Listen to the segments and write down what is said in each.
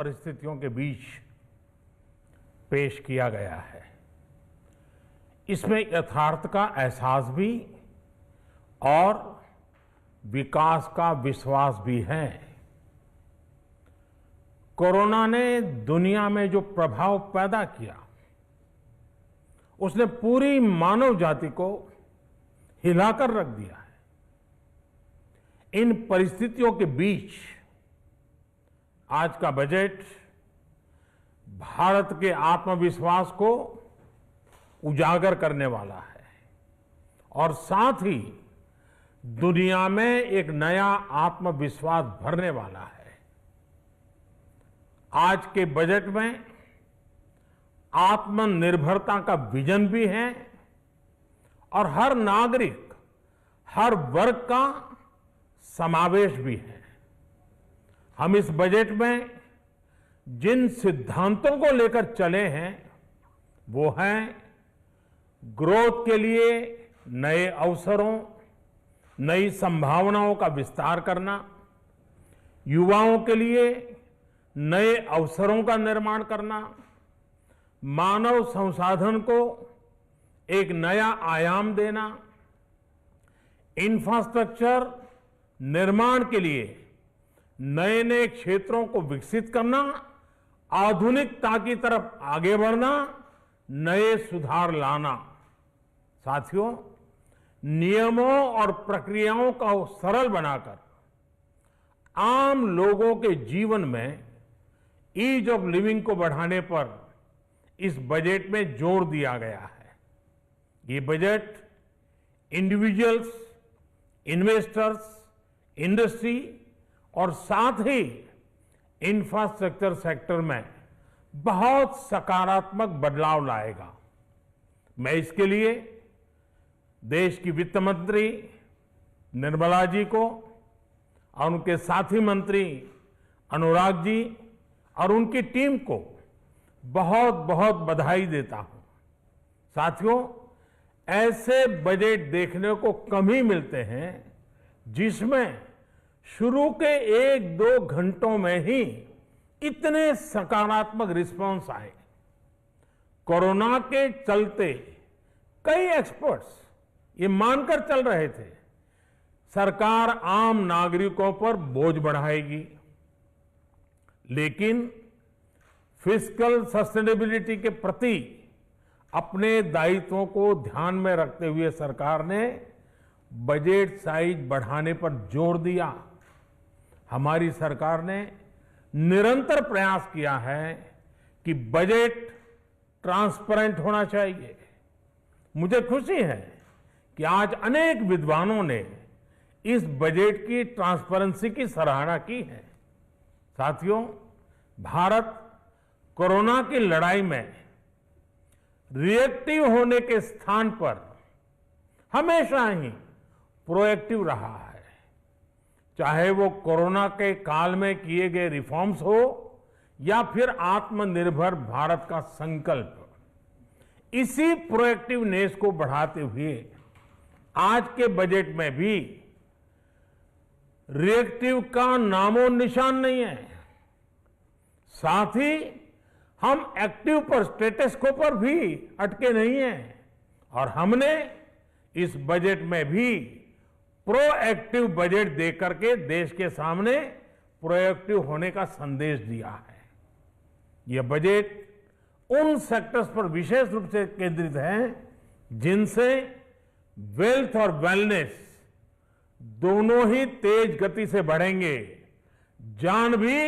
परिस्थितियों के बीच पेश किया गया है। इसमें यथार्थ का एहसास भी और विकास का विश्वास भी है। कोरोना ने दुनिया में जो प्रभाव पैदा किया, उसने पूरी मानव जाति को हिलाकर रख दिया है। इन परिस्थितियों के बीच आज का बजट भारत के आत्मविश्वास को उजागर करने वाला है और साथ ही दुनिया में एक नया आत्मविश्वास भरने वाला है। आज के बजट में आत्मनिर्भरता का विजन भी है और हर नागरिक, हर वर्ग का समावेश भी है। हम इस बजट में जिन सिद्धांतों को लेकर चले हैं वो हैं ग्रोथ के लिए नए अवसरों, नई संभावनाओं का विस्तार करना, युवाओं के लिए नए अवसरों का निर्माण करना, मानव संसाधन को एक नया आयाम देना, इंफ्रास्ट्रक्चर निर्माण के लिए नए नए क्षेत्रों को विकसित करना, आधुनिकता की तरफ आगे बढ़ना, नए सुधार लाना। साथियों, नियमों और प्रक्रियाओं को सरल बनाकर आम लोगों के जीवन में ईज ऑफ लिविंग को बढ़ाने पर इस बजट में जोर दिया गया है। ये बजट इंडिविजुअल्स, इन्वेस्टर्स, इंडस्ट्री और साथ ही इंफ्रास्ट्रक्चर सेक्टर में बहुत सकारात्मक बदलाव लाएगा। मैं इसके लिए देश की वित्त मंत्री निर्मला जी को और उनके साथी मंत्री अनुराग जी और उनकी टीम को बहुत बहुत बधाई देता हूं। साथियों, ऐसे बजट देखने को कम ही मिलते हैं जिसमें शुरू के 1-2 घंटों में ही इतने सकारात्मक रिस्पांस आए। कोरोना के चलते कई एक्सपर्ट्स ये मानकर चल रहे थे सरकार आम नागरिकों पर बोझ बढ़ाएगी, लेकिन फिस्कल सस्टेनेबिलिटी के प्रति अपने दायित्वों को ध्यान में रखते हुए सरकार ने बजट साइज बढ़ाने पर जोर दिया। हमारी सरकार ने निरंतर प्रयास किया है कि बजट ट्रांसपेरेंट होना चाहिए। मुझे खुशी है कि आज अनेक विद्वानों ने इस बजट की ट्रांसपेरेंसी की सराहना की है। साथियों, भारत कोरोना की लड़ाई में रिएक्टिव होने के स्थान पर हमेशा ही प्रोएक्टिव रहा है। चाहे वो कोरोना के काल में किए गए रिफॉर्म्स हो या फिर आत्मनिर्भर भारत का संकल्प, इसी प्रोएक्टिवनेस को बढ़ाते हुए आज के बजट में भी रिएक्टिव का नामो निशान नहीं है। साथ ही हम एक्टिव पर, स्टेटस को पर भी अटके नहीं हैं और हमने इस बजट में भी प्रोएक्टिव बजट देकर के देश के सामने प्रोएक्टिव होने का संदेश दिया है। यह बजट उन सेक्टर्स पर विशेष रूप से केंद्रित है जिनसे वेल्थ और वेलनेस दोनों ही तेज गति से बढ़ेंगे, जान भी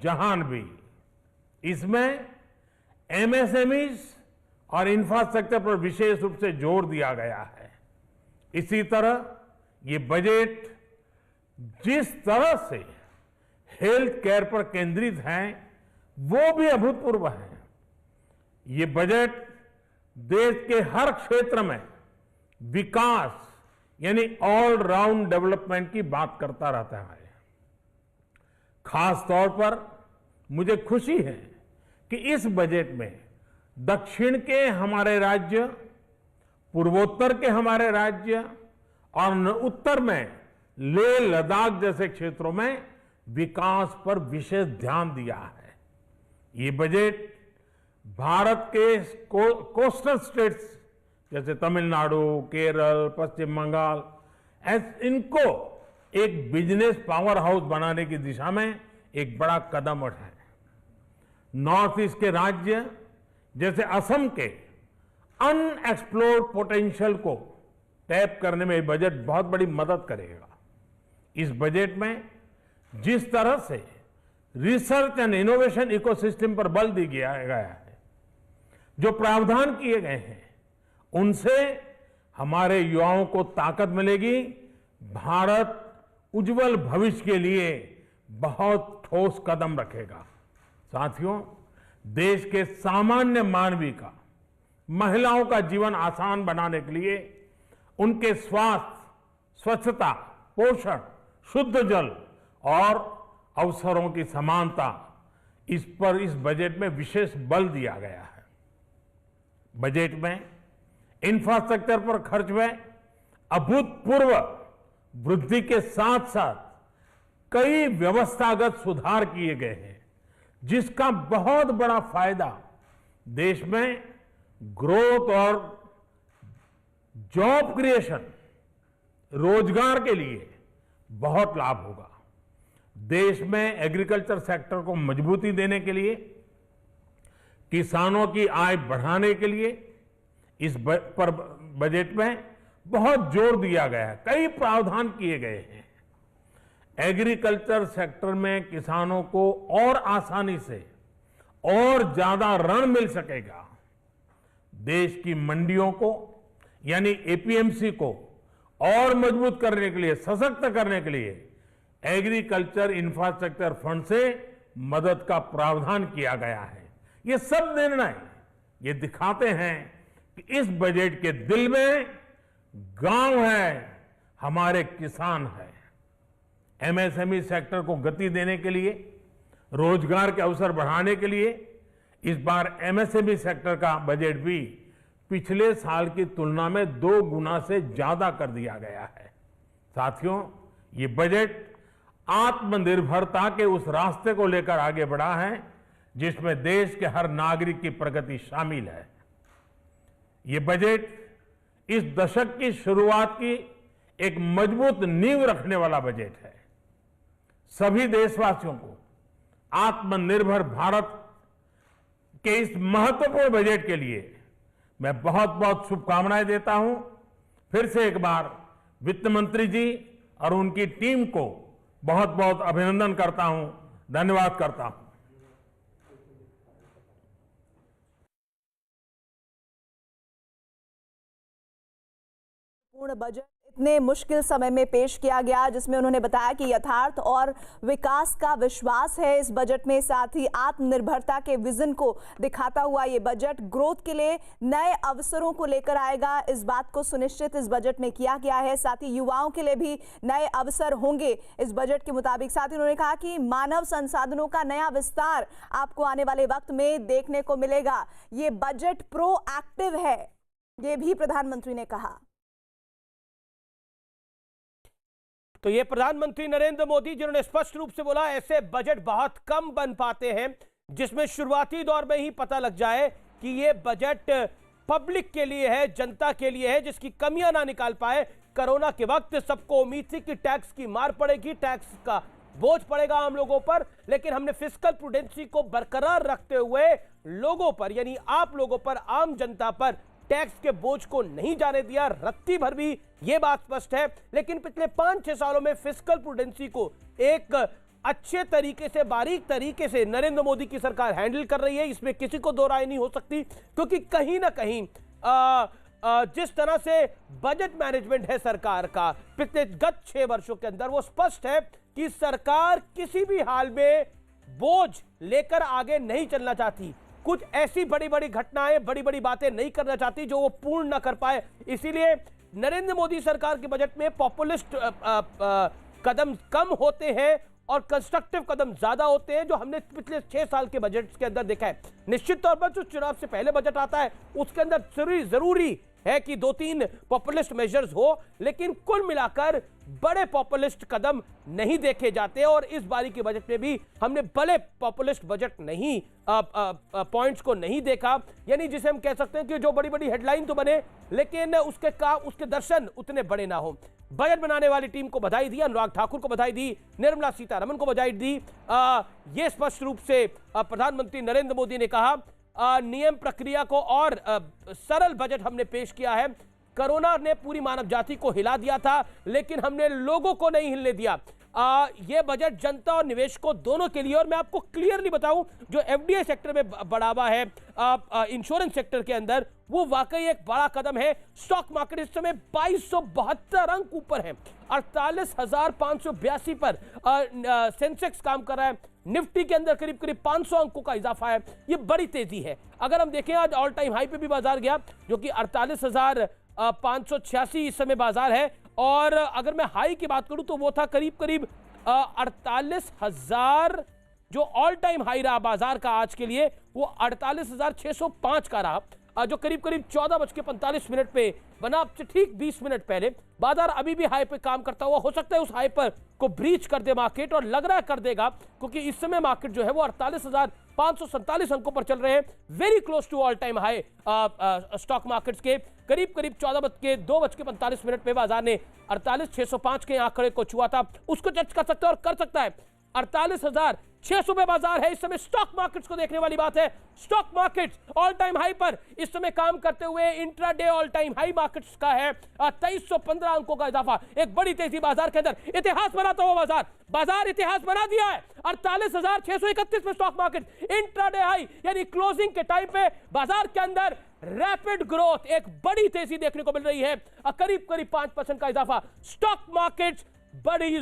जहान भी। इसमें एमएसएमईज और इंफ्रास्ट्रक्चर पर विशेष रूप से जोर दिया गया है। इसी तरह ये बजट जिस तरह से हेल्थ केयर पर केंद्रित है वो भी अभूतपूर्व है। ये बजट देश के हर क्षेत्र में विकास यानी ऑल राउंड डेवलपमेंट की बात करता रहता है। खास तौर पर मुझे खुशी है कि इस बजट में दक्षिण के हमारे राज्य, पूर्वोत्तर के हमारे राज्य और उत्तर में लेह लद्दाख जैसे क्षेत्रों में विकास पर विशेष ध्यान दिया है। ये बजट भारत के कोस्टल स्टेट्स जैसे तमिलनाडु, केरल, पश्चिम बंगाल, इनको एक बिजनेस पावर हाउस बनाने की दिशा में एक बड़ा कदम उठाए। नॉर्थ ईस्ट के राज्य जैसे असम के अनएक्सप्लोर्ड पोटेंशियल को टैप करने में बजट बहुत बड़ी मदद करेगा। इस बजट में जिस तरह से रिसर्च एंड इनोवेशन इकोसिस्टम पर बल दिया गया है, जो प्रावधान किए गए हैं, उनसे हमारे युवाओं को ताकत मिलेगी। भारत उज्जवल भविष्य के लिए बहुत ठोस कदम रखेगा। साथियों, देश के सामान्य मानवी का, महिलाओं का जीवन आसान बनाने के लिए उनके स्वास्थ्य, स्वच्छता, पोषण, शुद्ध जल और अवसरों की समानता, इस पर इस बजट में विशेष बल दिया गया है। बजट में इंफ्रास्ट्रक्चर पर खर्च में अभूतपूर्व वृद्धि के साथ साथ कई व्यवस्थागत सुधार किए गए हैं, जिसका बहुत बड़ा फायदा देश में ग्रोथ और जॉब क्रिएशन, रोजगार के लिए बहुत लाभ होगा। देश में एग्रीकल्चर सेक्टर को मजबूती देने के लिए, किसानों की आय बढ़ाने के लिए इस बजट में बहुत जोर दिया गया है। कई प्रावधान किए गए हैं। एग्रीकल्चर सेक्टर में किसानों को और आसानी से और ज्यादा ऋण मिल सकेगा। देश की मंडियों को यानी एपीएमसी को और मजबूत करने के लिए, सशक्त करने के लिए एग्रीकल्चर इंफ्रास्ट्रक्चर फंड से मदद का प्रावधान किया गया है। ये सब निर्णय ये दिखाते हैं कि इस बजट के दिल में गांव है, हमारे किसान है। एमएसएमई सेक्टर को गति देने के लिए, रोजगार के अवसर बढ़ाने के लिए इस बार एमएसएमई सेक्टर का बजट भी पिछले साल की तुलना में 2 गुना से ज्यादा कर दिया गया है। साथियों, ये बजट आत्मनिर्भरता के उस रास्ते को लेकर आगे बढ़ा है जिसमें देश के हर नागरिक की प्रगति शामिल है। ये बजट इस दशक की शुरुआत की एक मजबूत नींव रखने वाला बजट है। सभी देशवासियों को आत्मनिर्भर भारत के इस महत्वपूर्ण बजट के लिए मैं बहुत बहुत शुभकामनाएं देता हूं। फिर से एक बार वित्त मंत्री जी और उनकी टीम को बहुत बहुत अभिनंदन करता हूं, धन्यवाद करता हूं। पूर्ण बजट इतने मुश्किल समय में पेश किया गया, जिसमें उन्होंने बताया कि यथार्थ और विकास का विश्वास है इस बजट में। साथ ही आत्मनिर्भरता के विजन को दिखाता हुआ ये बजट ग्रोथ के लिए नए अवसरों को लेकर आएगा। इस बात को सुनिश्चित इस बजट में किया गया है। साथ ही युवाओं के लिए भी नए अवसर होंगे इस बजट के मुताबिक। साथ ही उन्होंने कहा कि मानव संसाधनों का नया विस्तार आपको आने वाले वक्त में देखने को मिलेगा। ये बजट प्रोएक्टिव है, ये भी प्रधानमंत्री ने कहा। तो ये प्रधानमंत्री नरेंद्र मोदी जिन्होंने स्पष्ट रूप से बोला ऐसे बजट बहुत कम बन पाते हैं जिसमें शुरुआती दौर में ही पता लग जाए कि ये बजट पब्लिक के लिए है, जनता के लिए है, जिसकी कमियां ना निकाल पाए। कोरोना के वक्त सबको उम्मीद थी कि टैक्स की मार पड़ेगी, टैक्स का बोझ पड़ेगा आम लोगों पर, लेकिन हमने फिस्कल प्रूडेंसी को बरकरार रखते हुए लोगों पर यानी आप लोगों पर, आम जनता पर टैक्स के बोझ को नहीं जाने दिया। रत्ती भर भी यह बात स्पष्ट है। लेकिन पिछले 5-6 सालों में फिस्कल प्रूडेंसी को एक अच्छे तरीके से, बारीक तरीके से नरेंद्र मोदी की सरकार हैंडल कर रही है, इसमें किसी को दो राय नहीं हो सकती। क्योंकि कहीं ना कहीं जिस तरह से बजट मैनेजमेंट है सरकार का पिछले गत 6 वर्षों के अंदर, वो स्पष्ट है कि सरकार किसी भी हाल में बोझ लेकर आगे नहीं चलना चाहती। कुछ ऐसी बड़ी बड़ी घटनाएं, बड़ी बड़ी बातें नहीं करना चाहती जो वो पूर्ण ना कर पाए। इसीलिए नरेंद्र मोदी सरकार के बजट में पॉपुलिस्ट कदम कम होते हैं और कंस्ट्रक्टिव कदम ज्यादा होते हैं, जो हमने पिछले 6 साल के बजट के अंदर देखा है। निश्चित तौर पर जो चुनाव से पहले बजट आता है उसके अंदर जरूरी है कि 2-3 पॉपुलिस्ट मेजर्स हो, लेकिन कुल मिलाकर बड़े पॉपुलिस्ट कदम नहीं देखे जाते। और इस बारी के बजट में भी हमने बड़े पॉपुलिस्ट बजट नहीं पॉइंट्स को नहीं देखा, यानी जिसे हम कह सकते हैं कि जो बड़ी बड़ी हेडलाइन तो बने लेकिन उसके दर्शन उतने बड़े ना हो। बजट बनाने वाली टीम को बधाई दी, अनुराग ठाकुर को बधाई दी, निर्मला सीतारमण को बधाई दी। यह स्पष्ट रूप से प्रधानमंत्री नरेंद्र मोदी ने कहा नियम प्रक्रिया को और सरल बजट हमने पेश किया है। कोरोना ने पूरी मानव जाति को हिला दिया था, लेकिन हमने लोगों को नहीं हिलने दिया। यह बजट जनता और निवेशकों दोनों के लिए, और मैं आपको क्लियरली बताऊं, जो एफडीआई सेक्टर में बढ़ावा है इंश्योरेंस सेक्टर के अंदर, वो वाकई एक बड़ा कदम है। स्टॉक मार्केट इस समय 2272 अंक ऊपर है, 48,582 पर सेंसेक्स काम कर रहा है। निफ्टी के अंदर करीब करीब 500 अंकों का इजाफा है, ये बड़ी तेजी है। अगर हम देखें आज ऑल टाइम हाई पे भी बाजार गया, जो कि 48,586 इस समय बाजार है। और अगर मैं हाई की बात करूं तो वो था करीब करीब 48,000, जो ऑल टाइम हाई रहा बाजार का आज के लिए, वो 48,605 का रहा, जो करीब करीब 14:45 पे बना। ठीक 20 मिनट पहले बाजार अभी भी हाई पे काम करता हुआ, हो सकता है उस हाई पर को ब्रीच कर दे मार्केट, और लग रहा है कर देगा, क्योंकि इस समय मार्केट जो है वो 48,547 अंकों पर चल रहे हैं, very close to all time high. Stock markets के करीब करीब 2:45 पे बाजार ने 48,605 के आंकड़े को छुआ था, उसको टच कर सकता है और कर सकता है। 48,600 पे बाजार है इस समय। स्टॉक मार्केट्स को देखने वाली बात है, stock markets all time high पर इस समय काम करते हुए intraday all time high markets का है 2315 अंकों का इजाफा, एक बड़ी तेजी बाजार के अंदर। इतिहास बनाता हुआ बाजार इतिहास बना दिया है। 48,631 पे स्टॉक मार्केट इंट्राडे हाई, यानी क्लोजिंग के टाइम पे बाजार के अंदर रैपिड ग्रोथ, एक बड़ी तेजी देखने को मिल रही है, करीब करीब 5% का इजाफा। स्टॉक मार्केट बड़ी